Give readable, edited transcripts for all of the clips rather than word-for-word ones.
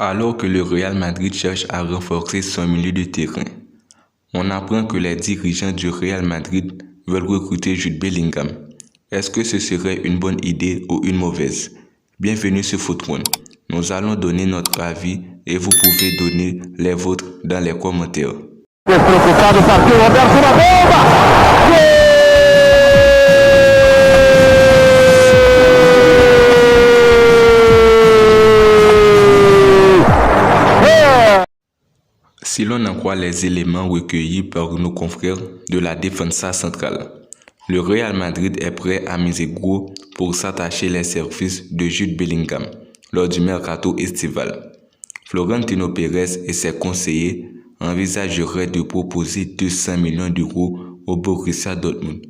Alors que le Real Madrid cherche à renforcer son milieu de terrain, on apprend que les dirigeants du Real Madrid veulent recruter Jude Bellingham. Est-ce que ce serait une bonne idée ou une mauvaise? Bienvenue sur Foot1. Nous allons donner notre avis et vous pouvez donner les vôtres dans les commentaires. Si l'on en croit les éléments recueillis par nos confrères de la Defensa centrale, le Real Madrid est prêt à miser gros pour s'attacher les services de Jude Bellingham lors du mercato estival. Florentino Pérez et ses conseillers envisageraient de proposer 200 millions d'euros au Borussia Dortmund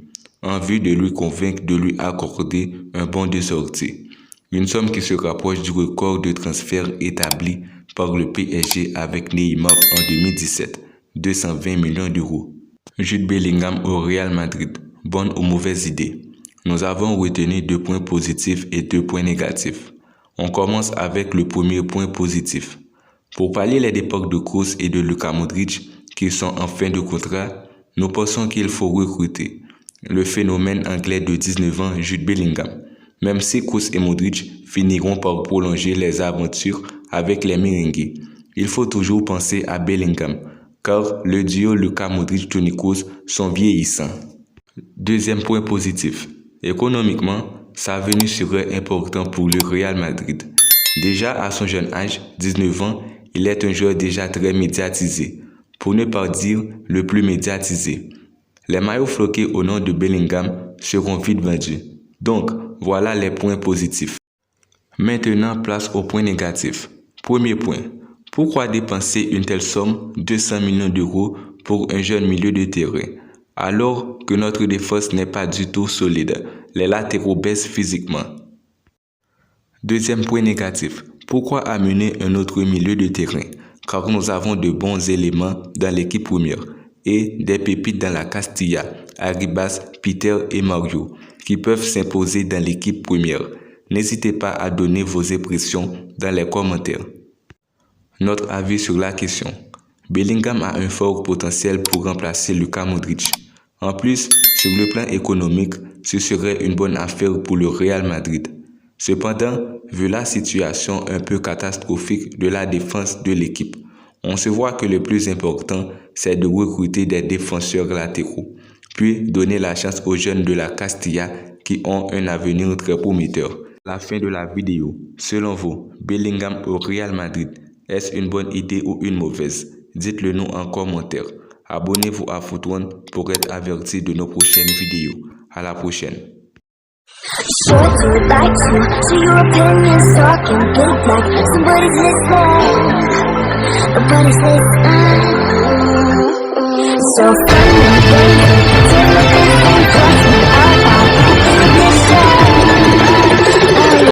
en vue de lui convaincre de lui accorder un bon de sortie, une somme qui se rapproche du record de transfert établi par le PSG avec Neymar en 2017, 220 millions d'euros. Jude Bellingham au Real Madrid, bonne ou mauvaise idée? Nous avons retenu 2 points positifs et 2 points négatifs. On commence avec le premier point positif. Pour pallier les départs de Kroos et de Luka Modric qui sont en fin de contrat, nous pensons qu'il faut recruter le phénomène anglais de 19 ans Jude Bellingham. Même si Kroos et Modric finiront par prolonger les aventures avec les merengues, il faut toujours penser à Bellingham, car le duo Luka Modric-Toni Kroos sont vieillissants. Deuxième point positif. Économiquement, sa venue serait importante pour le Real Madrid. Déjà à son jeune âge, 19 ans, il est un joueur déjà très médiatisé, pour ne pas dire le plus médiatisé. Les maillots floqués au nom de Bellingham seront vite vendus. Donc, voilà les points positifs. Maintenant, place aux points négatifs. Premier point. Pourquoi dépenser une telle somme, 200 millions d'euros, pour un jeune milieu de terrain, alors que notre défense n'est pas du tout solide? Les latéraux baissent physiquement. Deuxième point négatif. Pourquoi amener un autre milieu de terrain? Car nous avons de bons éléments dans l'équipe première et des pépites dans la Castilla, Arribas, Peter et Mario, qui peuvent s'imposer dans l'équipe première. N'hésitez pas à donner vos impressions dans les commentaires. Notre avis sur la question. Bellingham a un fort potentiel pour remplacer Luka Modric. En plus, sur le plan économique, ce serait une bonne affaire pour le Real Madrid. Cependant, vu la situation un peu catastrophique de la défense de l'équipe, on se voit que le plus important, c'est de recruter des défenseurs latéraux, puis donner la chance aux jeunes de la Castilla qui ont un avenir très prometteur. La fin de la vidéo. Selon vous, Bellingham au Real Madrid, est-ce une bonne idée ou une mauvaise? Dites-le nous en commentaire. Abonnez-vous à Foot1 pour être averti de nos prochaines vidéos. À la prochaine. So